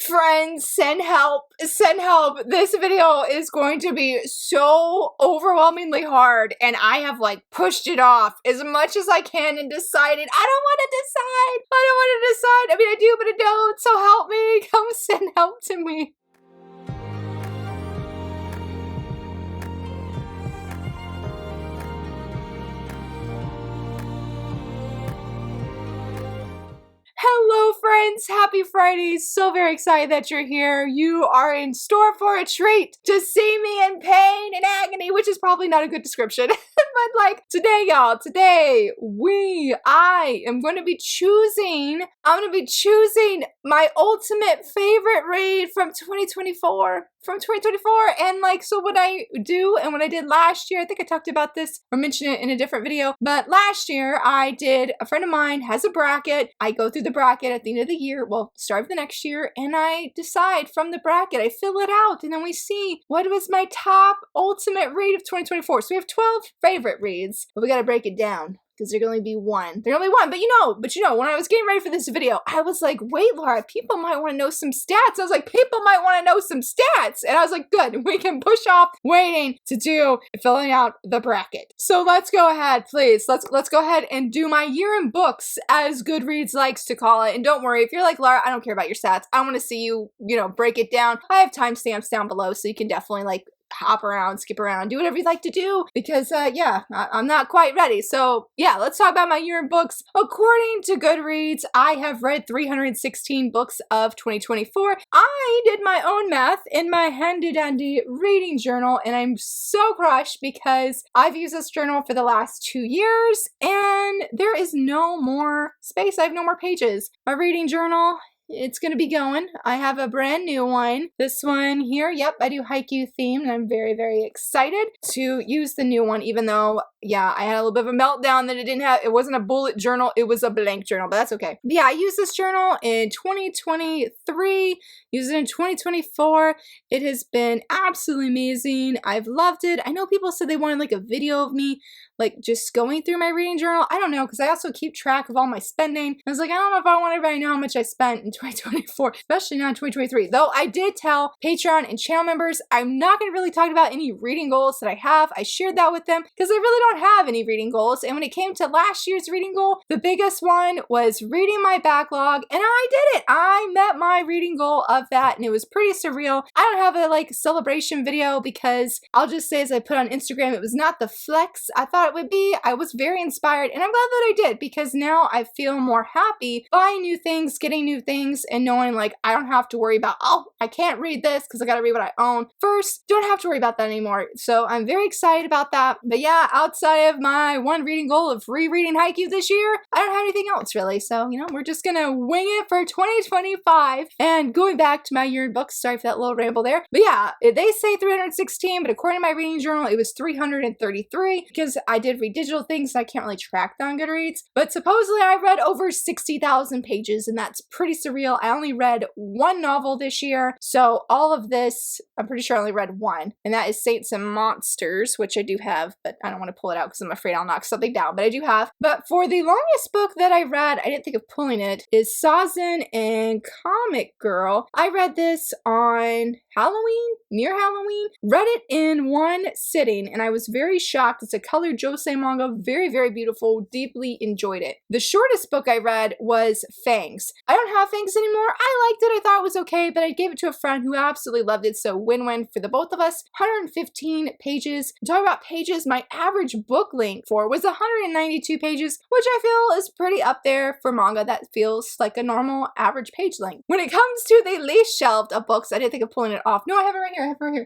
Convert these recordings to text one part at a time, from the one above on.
Friends, send help. Send help. This video is going to be so overwhelmingly hard, and I have like pushed it off as much as I can and decided I don't want to decide. I don't want to decide. I mean, I do, but I don't. So help me. Come send help to me. Hello friends, happy Friday. So very excited that you're here. You are in store for a treat to see me in pain and agony, which is probably not a good description. But like today, y'all, I am going to be choosing my ultimate favorite read from 2024. And like, so what I do and what I did last year, I think I talked about this or mentioned it in a different video, but last year a friend of mine has a bracket. I go through the bracket at the end of the year, well, start of the next year, and I decide from the bracket, I fill it out, and then we see what was my top ultimate read of 2024. So we have 12 favorite reads, but we got to break it down, because there can only be one. There's only one, but you know, when I was getting ready for this video, I was like, wait, Laura, people might want to know some stats. I was like, people might want to know some stats. And I was like, good, we can push off waiting to do filling out the bracket. So let's go ahead, please. Let's go ahead and do my year in books, as Goodreads likes to call it. And don't worry, if you're like, Laura, I don't care about your stats. I want to see you, break it down. I have timestamps down below, so you can definitely like hop around, skip around, do whatever you'd like to do, because I'm not quite ready. So yeah, let's talk about my year in books. According to Goodreads, I have read 316 books of 2024. I did my own math in my handy dandy reading journal, and I'm so crushed because I've used this journal for the last 2 years and there is no more space. I have no more pages. My reading journal, it's going to be going. I have a brand new one. This one here, yep, I do haiku themed, and I'm very, very excited to use the new one, even though, yeah, I had a little bit of a meltdown that it wasn't a bullet journal, it was a blank journal, but that's okay. But yeah, I used this journal in 2023, used it in 2024. It has been absolutely amazing. I've loved it. I know people said they wanted like a video of me like just going through my reading journal. I don't know, because I also keep track of all my spending. I was like, I don't know if I want everybody to know how much I spent in 2024, especially not in 2023. Though I did tell Patreon and channel members I'm not going to really talk about any reading goals that I have. I shared that with them because I really don't have any reading goals. And when it came to last year's reading goal, the biggest one was reading my backlog, and I did it. I met my reading goal of that, and it was pretty surreal. I don't have a like celebration video because I'll just say, as I put on Instagram, it was not the flex I thought it would be. I was very inspired, and I'm glad that I did, because now I feel more happy buying new things, getting new things, and knowing like I don't have to worry about, oh, I can't read this because I gotta read what I own first. Don't have to worry about that anymore. So I'm very excited about that. But yeah, outside of my one reading goal of rereading haiku this year, I don't have anything else really. So, we're just gonna wing it for 2025. And going back to my year in books, sorry for that little ramble there. But yeah, they say 316, but according to my reading journal, it was 333 because I did read digital things, so I can't really track that on Goodreads. But supposedly I read over 60,000 pages, and that's pretty surreal. I only read one novel this year, so all of this, I'm pretty sure I only read one, and that is Saints and Monsters, which I do have, but I don't want to pull it out because I'm afraid I'll knock something down, but I do have. But for the longest book that I read, I didn't think of pulling it, is Sazin and Comic Girl. I read this on near Halloween, read it in one sitting, and I was very shocked. It's a colored josei manga, very, very beautiful, deeply enjoyed it. The shortest book I read was Fangs. I don't have Fangs anymore. I liked it, I thought it was okay, but I gave it to a friend who absolutely loved it, so win-win for the both of us. 115 pages. Talking about pages, my average book length was 192 pages, which I feel is pretty up there for manga. That feels like a normal average page length. When it comes to the least shelved of books, I didn't think of pulling it off. No, I have it right here,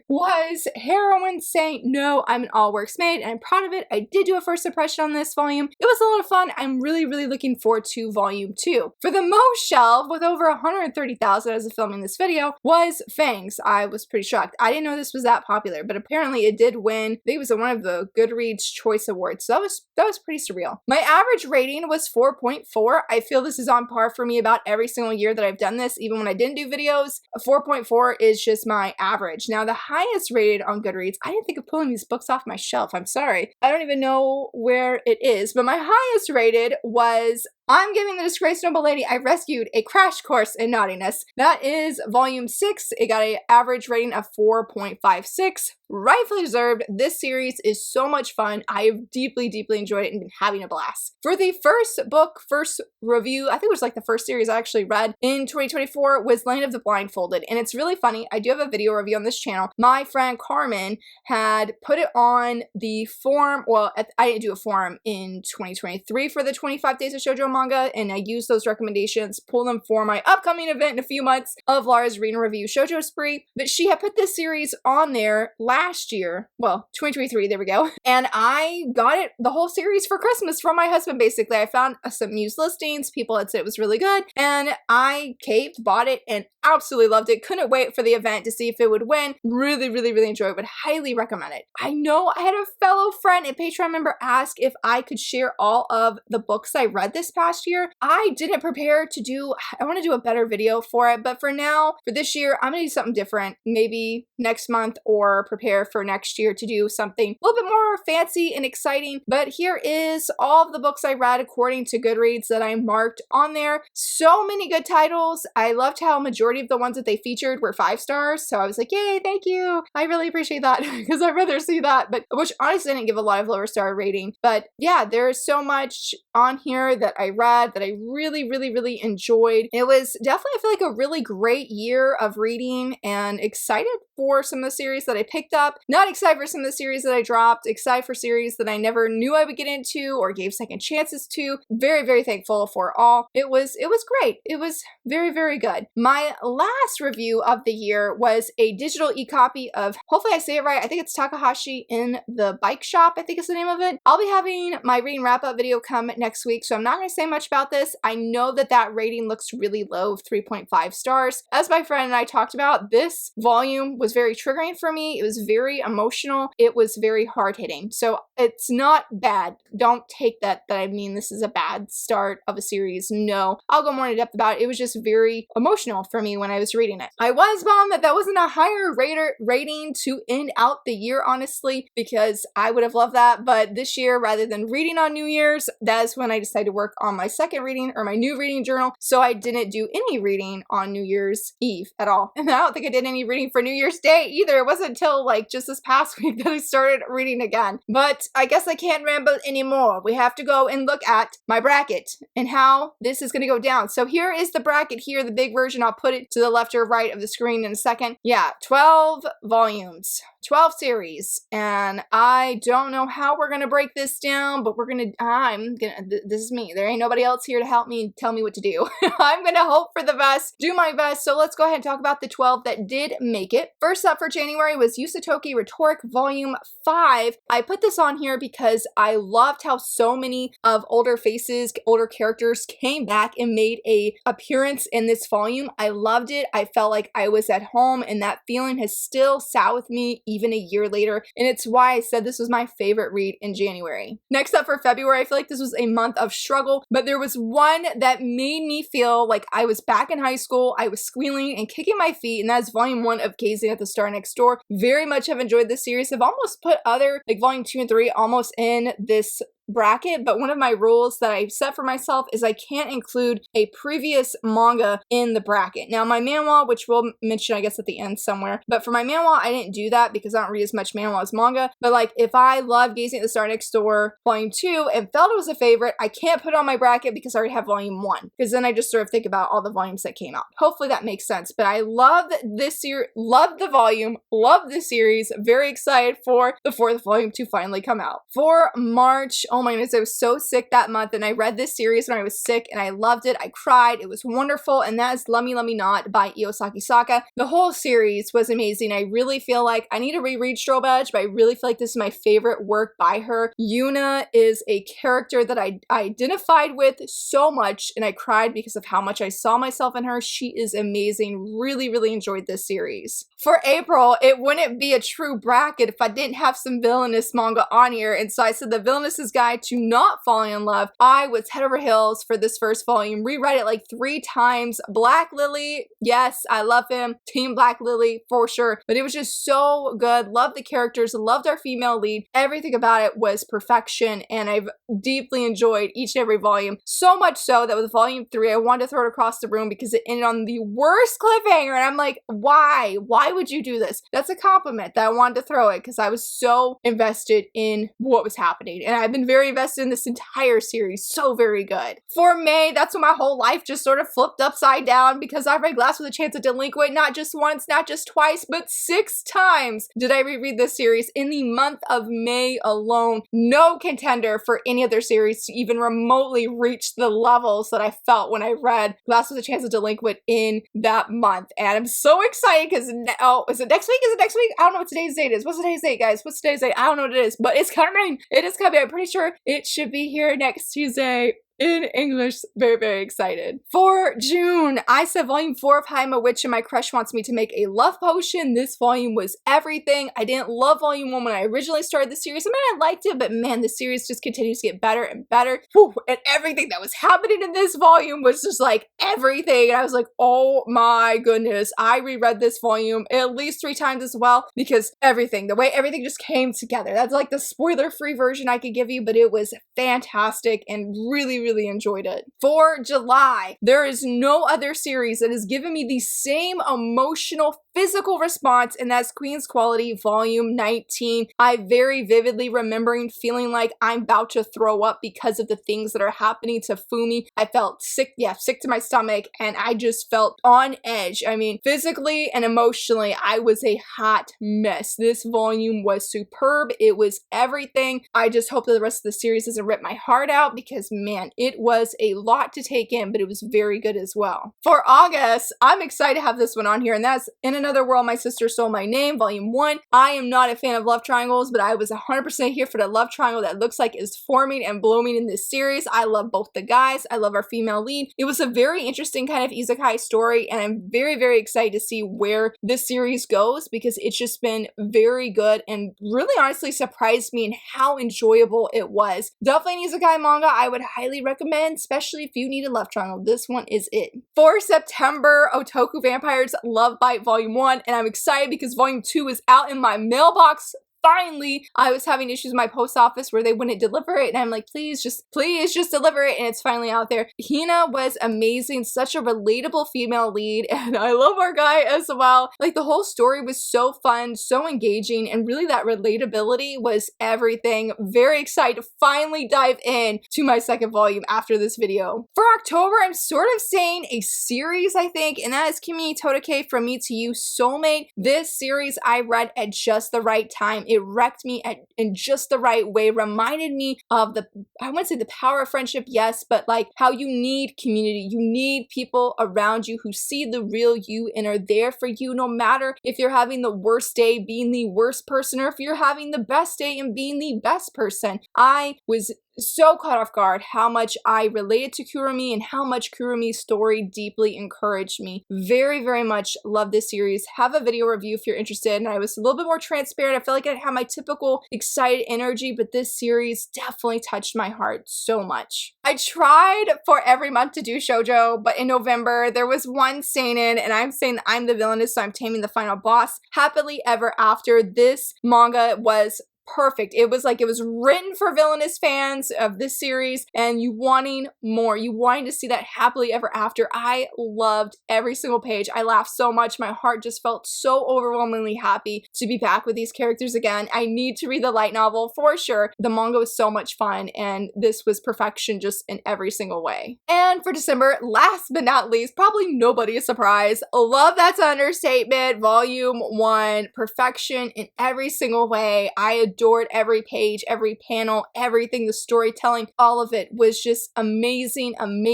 was Heroine saying, no, I'm an all works made, and I'm proud of it. I did do a first impression on this volume. It was a lot of fun. I'm really, really looking forward to volume 2. For the most shelved, with over 130,000 as of filming this video, was Fangs. I was pretty shocked. I didn't know this was that popular, but apparently it did win. I think it was one of the Goodreads Choice Awards. So that was pretty surreal. My average rating was 4.4. I feel this is on par for me about every single year that I've done this, even when I didn't do videos. A 4.4 is just my average. Now, the highest rated on Goodreads, I didn't think of pulling these books off my shelf. I'm sorry. I don't even know where it is, but my highest rated was I'm giving the disgraced noble lady I rescued a crash course in naughtiness. That is volume 6. It got an average rating of 4.56. Rightfully deserved. This series is so much fun. I have deeply, deeply enjoyed it and been having a blast. For the first book, first review, I think it was like the first series I actually read in 2024 was Land of the Blindfolded. And it's really funny. I do have a video review on this channel. My friend Carmen had put it on the forum. Well, I didn't do a forum in 2023 for the 25 Days of Shoujo Manga. And I used those recommendations, pull them for my upcoming event in a few months of Lara's Read and Review Shoujo Spree. But she had put this series on there last year, well, 2023, there we go. And I got it, the whole series for Christmas from my husband, basically. I found some used listings, people had said it was really good, and I caved, bought it, and absolutely loved it. Couldn't wait for the event to see if it would win. Really, really, really enjoyed it, would highly recommend it. I know I had a fellow friend and Patreon member ask if I could share all of the books I read this past year. I didn't prepare to do, I want to do a better video for it, but for now, for this year, I'm going to do something different. Maybe next month or prepare for next year to do something a little bit more fancy and exciting. But here is all of the books I read according to Goodreads that I marked on there. So many good titles. I loved how majority of the ones that they featured were 5 stars. So I was like, yay, thank you. I really appreciate that because I'd rather see that. But which honestly didn't give a lot of lower star rating. But yeah, there's so much on here that I read that I really, really, really enjoyed. It was definitely, I feel like, a really great year of reading and excited for some of the series that I picked up. Not excited for some of the series that I dropped. Excited for series that I never knew I would get into or gave second chances to. Very, very thankful for all. It was great. It was very, very good. My last review of the year was a digital e-copy of, hopefully I say it right, I think it's Takahashi in the Bike Shop, I think is the name of it. I'll be having my reading wrap-up video come next week, so I'm not going to say much about this. I know that that rating looks really low of 3.5 stars. As my friend and I talked about, this volume was very triggering for me. It was very emotional. It was very hard-hitting. So it's not bad. Don't take that I mean this is a bad start of a series. No, I'll go more in depth about it. It was just very emotional for me when I was reading it. I was bummed that wasn't a higher rating to end out the year, honestly, because I would have loved that. But this year, rather than reading on New Year's, that's when I decided to work on my second reading or my new reading journal. So I didn't do any reading on New Year's Eve at all. And I don't think I did any reading for New Year's Day either. It wasn't until like just this past week that I started reading again. But I guess I can't ramble anymore. We have to go and look at my bracket and how this is going to go down. So here is the bracket here, the big version. I'll put it to the left or right of the screen in a second. Yeah, 12 volumes. 12 series, and I don't know how we're gonna break this down, but this is me. There ain't nobody else here to help me tell me what to do. I'm gonna hope for the best, do my best. So let's go ahead and talk about the 12 that did make it. First up for January was Yusatoki Rhetoric Volume 5. I put this on here because I loved how so many of older faces, older characters came back and made a appearance in this volume. I loved it. I felt like I was at home, and that feeling has still sat with me even a year later, and it's why I said this was my favorite read in January. Next up for February, I feel like this was a month of struggle, but there was one that made me feel like I was back in high school. I was squealing and kicking my feet, and that's volume 1 of Gazing at the Star Next Door. Very much have enjoyed this series. I've almost put other, like volume 2 and 3 almost in this bracket, but one of my rules that I set for myself is I can't include a previous manga in the bracket. Now my manhwa, which we'll mention I guess at the end somewhere, but for my manhwa I didn't do that because I don't read as much manhwa as manga, but like if I love Gazing at the Star Next Door volume 2 and felt it was a favorite, I can't put it on my bracket because I already have volume 1, because then I just sort of think about all the volumes that came out. Hopefully that makes sense, but I love this series, love the volume, love the series, very excited for the 4th volume to finally come out. For March, oh my goodness, I was so sick that month, and I read this series when I was sick, and I loved it. I cried. It was wonderful, and that is Love Me, Love Me Not by Iosaki Saka. The whole series was amazing. I really feel like I need to reread Strobe Edge, but I really feel like this is my favorite work by her. Yuna is a character that I identified with so much, and I cried because of how much I saw myself in her. She is amazing. Really, really enjoyed this series. For April, it wouldn't be a true bracket if I didn't have some villainous manga on here, and so I said the Villainous Guide decide to not fall in love, I was head over heels for this first volume. Reread it like 3 times. Black Lily, yes, I love him. Team Black Lily for sure. But it was just so good. Loved the characters, loved our female lead. Everything about it was perfection, and I've deeply enjoyed each and every volume. So much so that with volume 3, I wanted to throw it across the room because it ended on the worst cliffhanger. And I'm like, why? Why would you do this? That's a compliment that I wanted to throw it because I was so invested in what was happening. And I've been very invested in this entire series. So very good. For May, that's when my whole life just sort of flipped upside down because I read Glass with a Chance of Delinquent not just once, not just twice, but 6 times did I reread this series in the month of May alone. No contender for any other series to even remotely reach the levels that I felt when I read Glass with a Chance of Delinquent in that month. And I'm so excited because, oh, is it next week? Is it next week? I don't know what today's date is. What's today's date, guys? What's today's date? I don't know what it is, but it's coming. It is coming. I'm pretty sure it should be here next Tuesday. In English. Very, very excited. For June, I said volume 4 of Hi, I'm a Witch and My Crush Wants Me to Make a Love Potion. This volume was everything. I didn't love volume 1 when I originally started the series. I mean, I liked it, but man, the series just continues to get better and better. Whew, and everything that was happening in this volume was just like everything. And I was like, oh my goodness. I reread this volume at least 3 times as well because everything, the way everything just came together. That's like the spoiler-free version I could give you, but it was fantastic and really enjoyed it. For July, there is no other series that has given me the same emotional, physical response, and that's Queen's Quality Volume 19. I very vividly remembering feeling like I'm about to throw up because of the things that are happening to Fumi. I felt sick, sick to my stomach, and I just felt on edge. I mean, physically and emotionally, I was a hot mess. This volume was superb. It was everything. I just hope that the rest of the series doesn't rip my heart out because, man, it was a lot to take in, but it was very good as well. For August, I'm excited to have this one on here, and that's In Another World, My Sister Stole My Name, Volume 1. I am not a fan of love triangles, but I was 100% here for the love triangle that looks like is forming and blooming in this series. I love both the guys. I love our female lead. It was a very interesting kind of isekai story, and I'm very excited to see where this series goes because it's just been very good and really honestly surprised me in how enjoyable it was. Definitely an isekai manga I would highly recommend, especially if you need a love triangle. This one is it. For September, Otoku Vampires Love Bite Volume 1, and I'm excited because Volume 2 is out in my mailbox. Finally, I was having issues with my post office where they wouldn't deliver it, and I'm like, please just deliver it, and it's finally out there. Hina was amazing, such a relatable female lead, and I love our guy as well. Like, the whole story was so fun, so engaging, and really that relatability was everything. Very excited to finally dive in to my second volume after this video. For October, I'm sort of saying a series, I think, and that is Kimi Todake From Me to You Soulmate. This series I read at just the right time. It wrecked me in just the right way, reminded me of I wouldn't say the power of friendship, yes, but like how you need community. You need people around you who see the real you and are there for you no matter if you're having the worst day being the worst person or if you're having the best day and being the best person. I was so caught off guard how much I related to Kurumi and how much Kurumi's story deeply encouraged me. Very much love this series. Have a video review if you're interested, and I was a little bit more transparent. I felt like I had my typical excited energy, but this series definitely touched my heart so much. I tried for every month to do shoujo, but in November there was one seinen, and I'm saying I'm the villainess, so I'm taming the final boss. Happily Ever After. This manga was perfect. It was like it was written for villainous fans of this series and you wanting more. You wanting to see that happily ever after. I loved every single page. I laughed so much. My heart just felt so overwhelmingly happy to be back with these characters again. I need to read the light novel for sure. The manga was so much fun and this was perfection just in every single way. And for December, last but not least, probably nobody is surprised. Love That's an Understatement, Volume 1. Perfection in every single way. I adored every page, every panel, everything, the storytelling, all of it was just amazing. And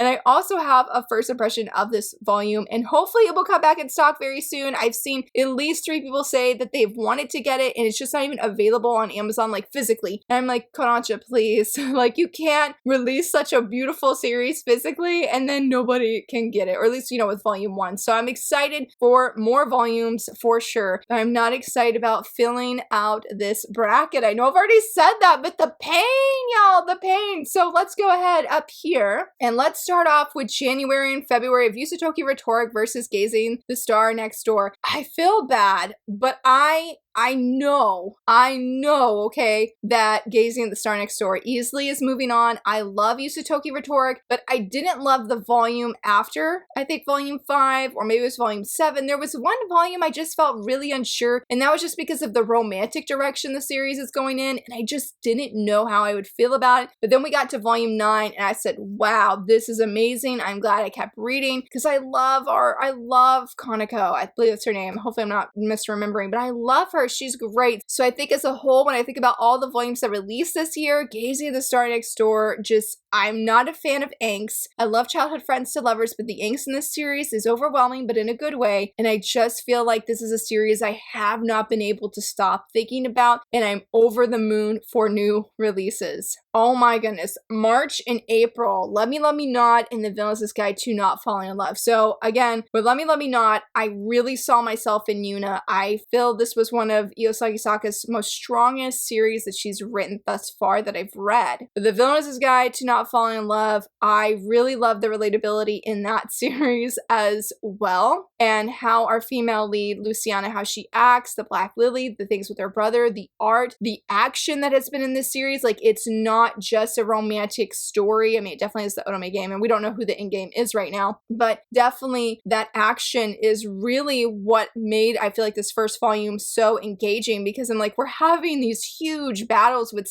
I also have a first impression of this volume and hopefully it will come back in stock very soon. I've seen at least 3 people say that they've wanted to get it and it's just not even available on Amazon like physically. And I'm like, Kodansha, please. Like you can't release such a beautiful series physically and then nobody can get it, or at least, you know, with Volume 1. So I'm excited for more volumes for sure, but I'm not excited about filling out this bracket. I know I've already said that, but the pain, y'all, the pain. So let's go ahead up here and let's start off with January and February of Yusutoki Rhetoric versus Gazing the Star Next Door. I feel bad, but I know, okay, that Gazing at the Star Next Door easily is moving on. I love Yusutoki Rhetoric, but I didn't love the volume after, I think volume 5, or maybe it was volume 7. There was one volume I just felt really unsure, and that was just because of the romantic direction the series is going in, and I just didn't know how I would feel about it. But then we got to volume 9, and I said, wow, this is amazing. I'm glad I kept reading, because I love Kaneko. I believe that's her name. Hopefully I'm not misremembering, but I love her. She's great. So I think as a whole, when I think about all the volumes that released this year, Gazing at the Star Next Door, I'm not a fan of angst. I love childhood friends to lovers, but the angst in this series is overwhelming, but in a good way. And I just feel like this is a series I have not been able to stop thinking about, and I'm over the moon for new releases. Oh my goodness. March and April, Love Me, Love Me Not, and The Villainess Guide to Not Falling in Love. So again, with Love Me, Love Me Not, I really saw myself in Yuna. I feel this was one of Iyosaki Saka's most strongest series that she's written thus far that I've read. The Villainess Guide to Not Falling in Love, I really love the relatability in that series as well, and how our female lead, Luciana, how she acts, the Black Lily, the things with her brother, the art, the action that has been in this series. Like, it's not just a romantic story. I mean, it definitely is the Otome game, and we don't know who the in-game is right now, but definitely that action is really what made, I feel like, this first volume so engaging, because I'm like, we're having these huge battles with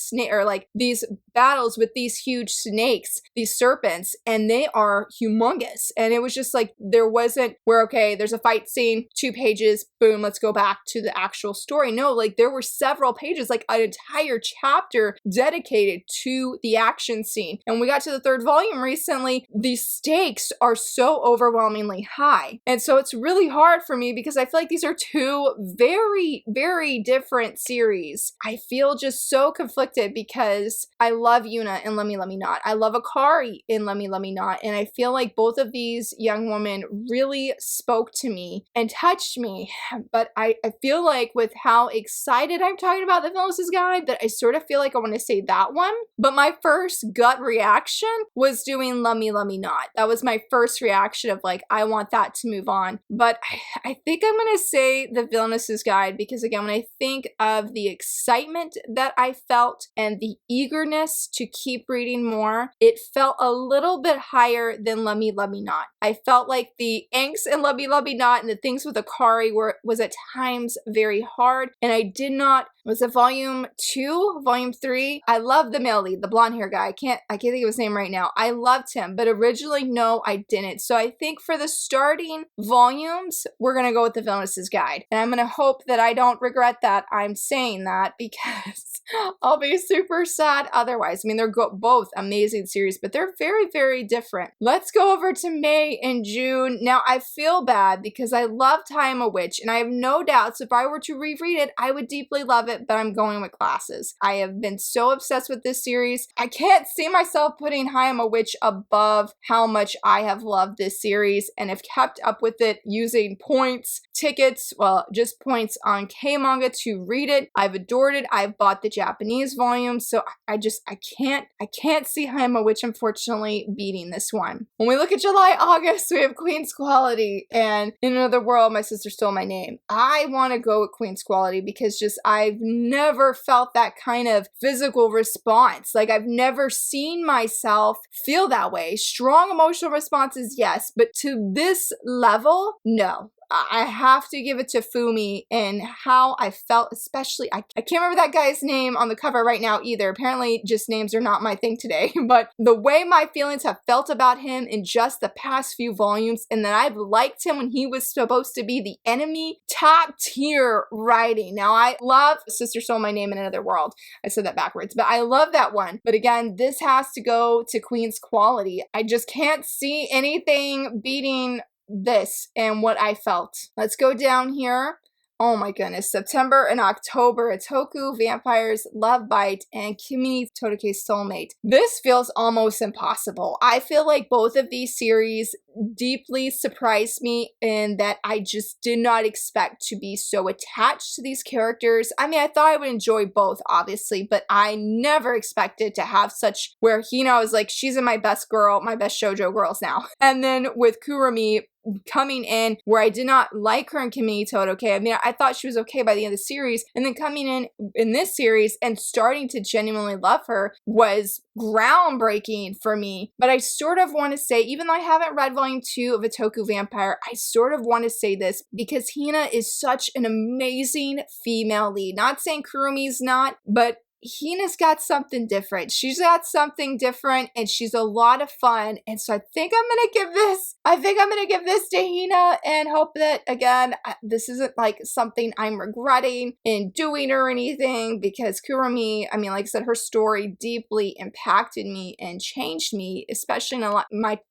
these battles with these huge snakes, these serpents, and they are humongous. And it was just like, there wasn't where, okay, there's a fight scene, 2 pages, boom, let's go back to the actual story. No, like, there were several pages, like an entire chapter dedicated to the action scene. And we got to the 3rd volume recently, the stakes are so overwhelmingly high. And so it's really hard for me, because I feel like these are 2 very, very different series. I feel just so conflicted, because I love Yuna in Let Me, Let Me Not. I love Akari in Let Me, Let Me Not. And I feel like both of these young women really spoke to me and touched me. But I feel like with how excited I'm talking about The Villainess Guide, that I sort of feel like I want to say that one. But my first gut reaction was doing Let Me, Let Me Not. That was my first reaction of like, I want that to move on. But I think I'm going to say The Villainess Guide, because again, when I think of the excitement that I felt and the eagerness to keep reading more, it felt a little bit higher than Let Me, Let Me Not. I felt like the angst in Let Me, Let Me Not and the things with Akari was at times very hard, and I did not, was it volume 2, volume 3? I love the male lead, the blonde hair guy. I can't think of his name right now. I loved him, but originally, no, I didn't. So I think for the starting volumes, we're going to go with The Villainess Guide. And I'm going to hope that I don't regret that I'm saying that, because I'll be super sad otherwise. I mean, they're both amazing series, but they're very, very different. Let's go over to May and June. Now, I feel bad because I loved I Am a Witch, and I have no doubts if I were to reread it, I would deeply love it, but I'm going with Classes. I have been so obsessed with this series. I can't see myself putting I Am a Witch above how much I have loved this series and have kept up with it using points, tickets, well, just points on K-Manga to read it. I've adored it. I've bought the Japanese volume, so I can't see I Am a Witch, unfortunately, beating this one. When we look at July, August, we have Queen's Quality and In Another World, My Sister Stole My Name. I want to go with Queen's Quality because just I've never felt that kind of physical response. Like, I've never seen myself feel that way. Strong emotional responses, yes, but to this level, no. I have to give it to Fumi and how I felt, especially, I can't remember that guy's name on the cover right now either. Apparently just names are not my thing today, but the way my feelings have felt about him in just the past few volumes, and that I've liked him when he was supposed to be the enemy, top tier writing. Now, I love Sister Stole My Name in Another World. I said that backwards, but I love that one. But again, this has to go to Queen's Quality. I just can't see anything beating this and what I felt. Let's go down here. Oh my goodness. September and October, Otaku Vampires Love Bite and Kimi Todoke's Soulmate. This feels almost impossible. I feel like both of these series deeply surprised me in that I just did not expect to be so attached to these characters. I mean, I thought I would enjoy both, obviously, but I never expected to have such where Hina was like, she's in my best shoujo girls now. And then with Kurumi, coming in where I did not like her in Kimi Todoke. I mean, I thought she was okay by the end of the series, and then coming in this series and starting to genuinely love her was groundbreaking for me. But I sort of want to say, even though I haven't read volume 2 of Otaku Vampire, I sort of want to say this because Hina is such an amazing female lead. Not saying Kurumi's not, but Hina's got something different. She's got something different and she's a lot of fun. And so I think I'm going to give this to Hina and hope that, again, this isn't like something I'm regretting in doing or anything, because Kurumi, I mean, like I said, her story deeply impacted me and changed me, especially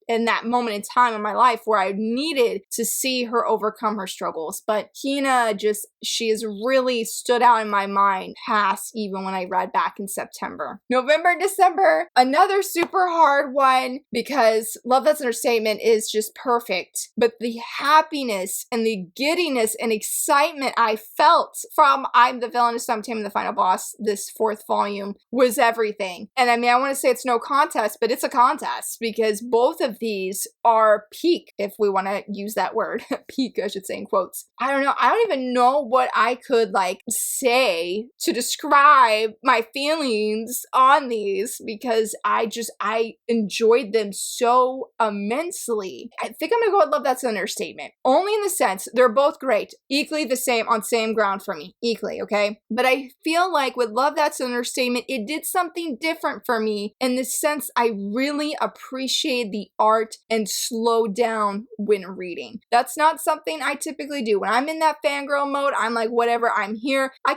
in that moment in time in my life where I needed to see her overcome her struggles. But Hina she has really stood out in my mind past even when I read back in September. November, December, another super hard one because Love That's Understatement is just perfect. But the happiness and the giddiness and excitement I felt from I'm the Villainess, I'm Taming the Final Boss, this 4th volume, was everything. And I mean, I want to say it's no contest, but it's a contest because both of these are peak, if we want to use that word. Peak, I should say in quotes. I don't know. I don't even know what I could say to describe my feelings on these because I enjoyed them so immensely. I think I'm gonna go with Love That's an Understatement. Only in the sense they're both great, equally the same on same ground for me, equally, okay? But I feel like with Love That's an Understatement, it did something different for me in the sense I really appreciate the art and slow down when reading. That's not something I typically do. When I'm in that fangirl mode, I'm like, whatever, I'm here. I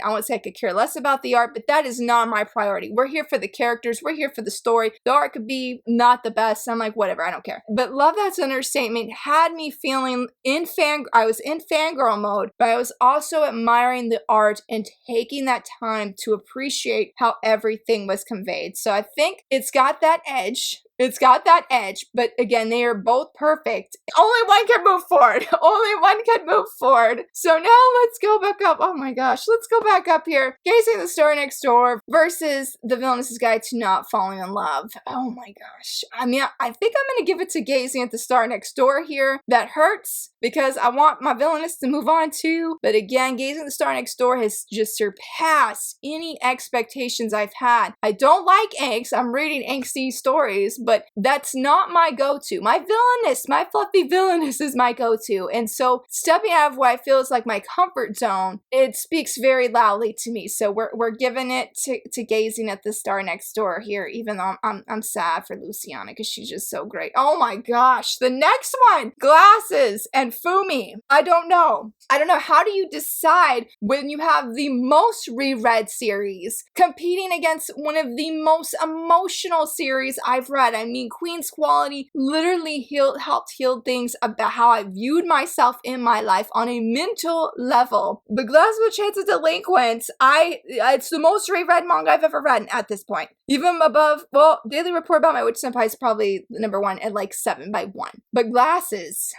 won't say I could care less about the art, but that is not my priority. We're here for the characters. We're here for the story. The art could be not the best. I'm like, whatever, I don't care. But Love That's an Understatement had me feeling I was in fangirl mode, but I was also admiring the art and taking that time to appreciate how everything was conveyed. So I think it's got that edge. But again, they are both perfect. Only one can move forward. So now let's go back up. Oh my gosh, let's go back up here. Gazing at the Star Next Door versus The Villainess's Guide to Not Falling in Love. Oh my gosh. I mean, I think I'm going to give it to Gazing at the Star Next Door here. That hurts because I want my villainess to move on too. But again, Gazing at the Star Next Door has just surpassed any expectations I've had. I don't like angst. I'm reading angsty stories, but that's not my go-to. My fluffy villainess is my go-to. And so stepping out of what I feel is like my comfort zone, it speaks very loudly to me. So we're giving it to Gazing at the Star Next Door here, even though I'm sad for Luciana because she's just so great. Oh my gosh. The next one, Glasses and Fumi. I don't know. How do you decide when you have the most reread series competing against one of the most emotional series I've read? I mean, Queen's Quality literally helped heal things about how I viewed myself in my life on a mental level. The Glasses with Chance of Delinquents, it's the most reread manga I've ever read at this point. Even above, Daily Report About My Witch Senpai is probably number 1 at 7 by 1. But Glasses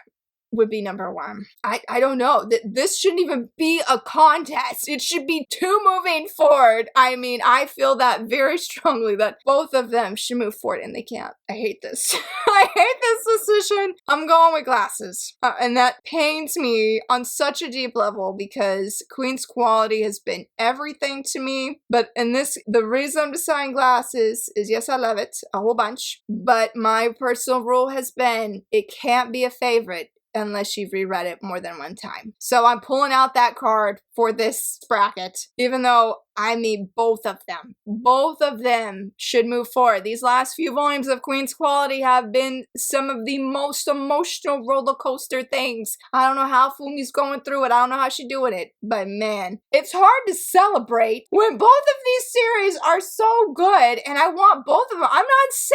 would be number 1. I don't know. This shouldn't even be a contest. It should be 2 moving forward. I mean, I feel that very strongly that both of them should move forward and they can't. I hate this. I hate this decision. I'm going with Glasses. And that pains me on such a deep level because Queen's Quality has been everything to me. But the reason I'm deciding Glasses is, yes, I love it a whole bunch. But my personal rule has been it can't be a favorite unless you've reread it more than one time. So I'm pulling out that card for this bracket, even though I mean both of them. Both of them should move forward. These last few volumes of Queen's Quality have been some of the most emotional roller coaster things. I don't know how Fumi's going through it. I don't know how she's doing it. But man, it's hard to celebrate when both of these series are so good and I want both of them. I'm not sad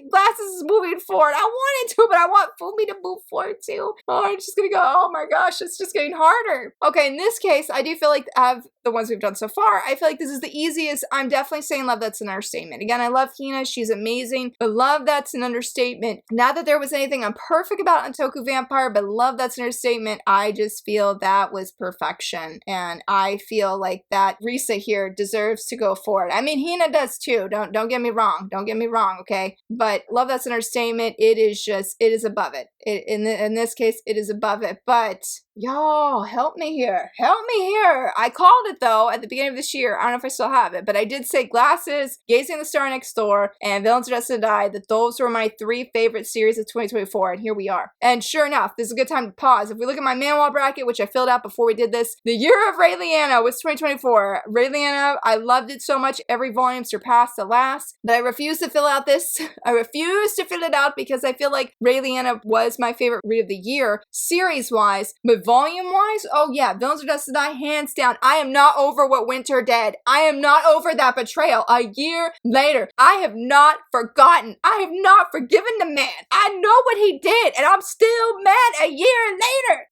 Glasses is moving forward. I wanted to, but I want Fumi to move forward too. Oh, I'm just gonna go, oh my gosh, it's just getting harder. Okay, in this case, I do feel like of the ones we've done so far, I feel like this is the easiest. I'm definitely saying Love That's an Understatement. Again, I love Hina. She's amazing. But Love That's an Understatement. Not that there was anything imperfect about Untoku Vampire, but Love That's an Understatement. I just feel that was perfection. And I feel like that Risa here deserves to go forward. I mean, Hina does too. Don't get me wrong. Don't get me wrong, okay? But Love That's an Understatement. It is above it. In this case, it is above it. But y'all, help me here. Help me here. I called it though at the beginning of this year. I don't know if I still have it, but I did say Glasses, Gazing at the Star Next Door, and Villains Are Destined to Die, that those were my 3 favorite series of 2024, and here we are. And sure enough, this is a good time to pause. If we look at my Manhwa bracket, which I filled out before we did this, the year of Raeliana was 2024. Raeliana, I loved it so much. Every volume surpassed the last, but I refuse to fill out this. I refuse to fill it out because I feel like Raeliana was my favorite read of the year, series-wise, but volume-wise, oh yeah, Villains Are Destined to Die, hands down. I am not over what Winter did. I am not over that betrayal. A year later, I have not forgotten. I have not forgiven the man. I know what he did, and I'm still mad a year later.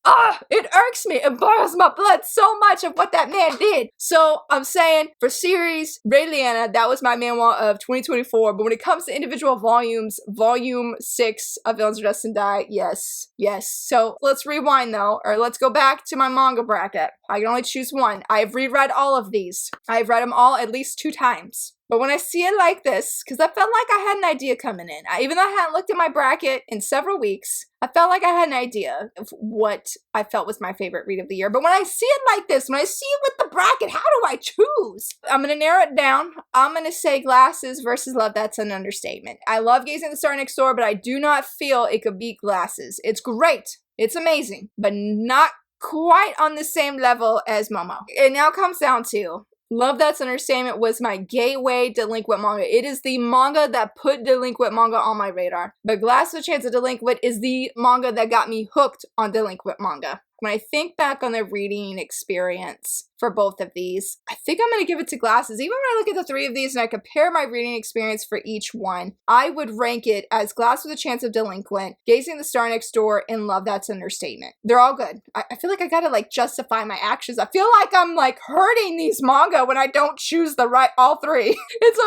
It irks me. It boils my blood so much of what that man did. So I'm saying, for series, Raeliana, that was my Manhwa of 2024, but when it comes to individual volumes, volume 6 of Villains Are Destined to Die, yes. So let's rewind though, or let's go back to my manga bracket. I can only choose one. I have reread all of these. I've read them all at least 2 times. But when I see it like this, because I felt like I had an idea coming in, even though I hadn't looked at my bracket in several weeks, I felt like I had an idea of what I felt was my favorite read of the year. But when I see it like this, when I see it with the bracket, how do I choose? I'm going to narrow it down. I'm going to say Glasses versus Love That's an Understatement. I love Gazing at the Star Next Door, but I do not feel it could beat Glasses. It's great. It's amazing, but not quite on the same level as Momo. It now comes down to Love That's an Understatement was my gateway delinquent manga. It is the manga that put delinquent manga on my radar. But Glass with a Chance of Delinquent is the manga that got me hooked on delinquent manga. When I think back on the reading experience for both of these, I think I'm going to give it to Glasses. Even when I look at the 3 of these and I compare my reading experience for each one, I would rank it as Glass with a Chance of Delinquent, Gazing at the Star Next Door, and Love That's an Understatement. They're all good. I feel like I gotta like justify my actions. I feel like I'm like hurting these manga when I don't choose all 3. It's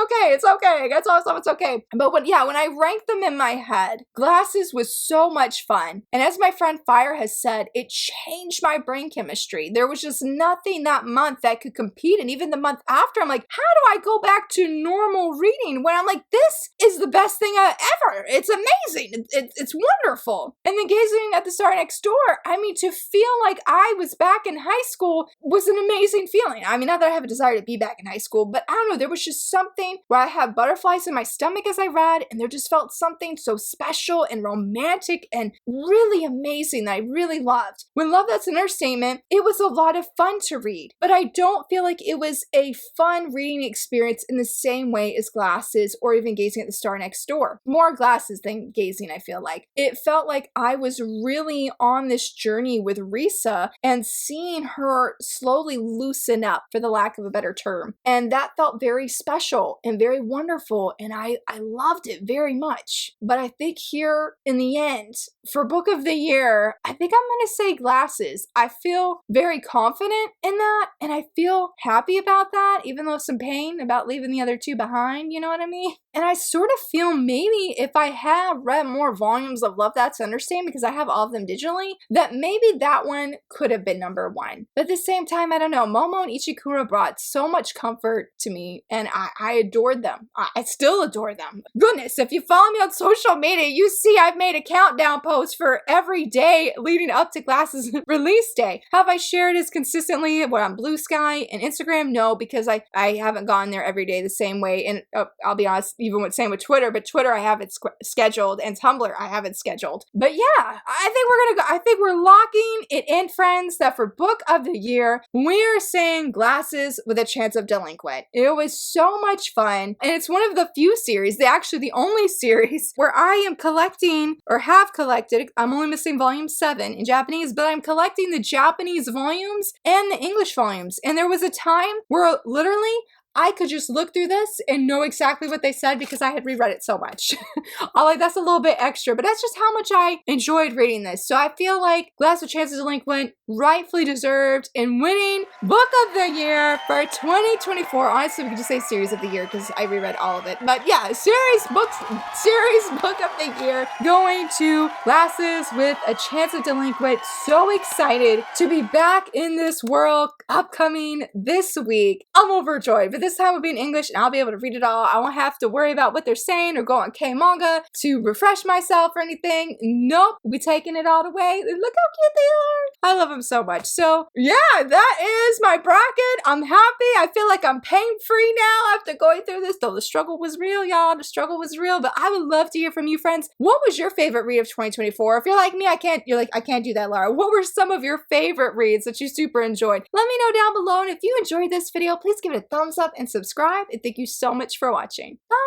okay. That's all stuff, it's okay. But when I rank them in my head, Glasses was so much fun. And as my friend Fire has said, it changed my brain chemistry. There was just nothing that month that could compete. And even the month after, I'm like, how do I go back to normal reading when I'm like, this is the best thing ever. It's amazing. It's wonderful. And then Gazing at the Star Next Door, I mean, to feel like I was back in high school was an amazing feeling. I mean, not that I have a desire to be back in high school, but I don't know, there was just something where I had butterflies in my stomach as I read, and there just felt something so special and romantic and really amazing that I really loved. When Love That's an Understatement, it was a lot of fun to read, but I don't feel like it was a fun reading experience in the same way as Glasses or even Gazing at the Star Next Door. More Glasses than Gazing, I feel like. It felt like I was really on this journey with Risa and seeing her slowly loosen up, for the lack of a better term. And that felt very special and very wonderful, and I loved it very much. But I think here in the end, for Book of the Year, I think I'm going to say Glasses. I feel very confident in that, and I feel happy about that, even though some pain about leaving the other 2 behind, you know what I mean? And I sort of feel maybe if I have read more volumes of Love That's an Understatement, because I have all of them digitally, that maybe that one could have been number 1. But at the same time, I don't know, Momo and Ichikura brought so much comfort to me, and I adored them. I still adore them. Goodness, if you follow me on social media, you see I've made a countdown post for every day leading up to Glasses release day. Have I shared as consistently what on Blue Sky and Instagram? No, because I haven't gone there every day the same way. And I'll be honest, even same with Twitter, but Twitter I have it scheduled, and Tumblr I have it scheduled. But yeah, I think we're gonna go. I think we're locking it in, friends, that for book of the year, we're saying Glasses with a Chance of Delinquent. It was so much fun, and it's one of the few series, actually the only series, where I am collecting, or have collected, I'm only missing volume 7 in Japanese, but I'm collecting the Japanese volumes and the English volumes. And there was a time where literally I could just look through this and know exactly what they said because I had reread it so much. I'm like, that's a little bit extra, but that's just how much I enjoyed reading this. So I feel like Glass with Chances Delinquent rightfully deserved in winning Book of the Year for 2024. Honestly, we could just say Series of the Year because I reread all of it. But yeah, Series Book of the Year going to Glasses with a Chance of Delinquent. So excited to be back in this world upcoming this week. I'm overjoyed, but this time it'll be in English and I'll be able to read it all. I won't have to worry about what they're saying or go on Manga to refresh myself or anything. Nope, we'll be taking it all away. Look how cute they are. I love them so much. So yeah, that is my bracket. I'm happy. I feel like I'm pain-free now after going through this, though the struggle was real, y'all. The struggle was real, but I would love to hear from you, friends. What was your favorite read of 2024? If you're like me, I can't do that, Laura. What were some of your favorite reads that you super enjoyed? Let me know down below, and if you enjoyed this video, please give it a thumbs up and subscribe, and thank you so much for watching. Bye!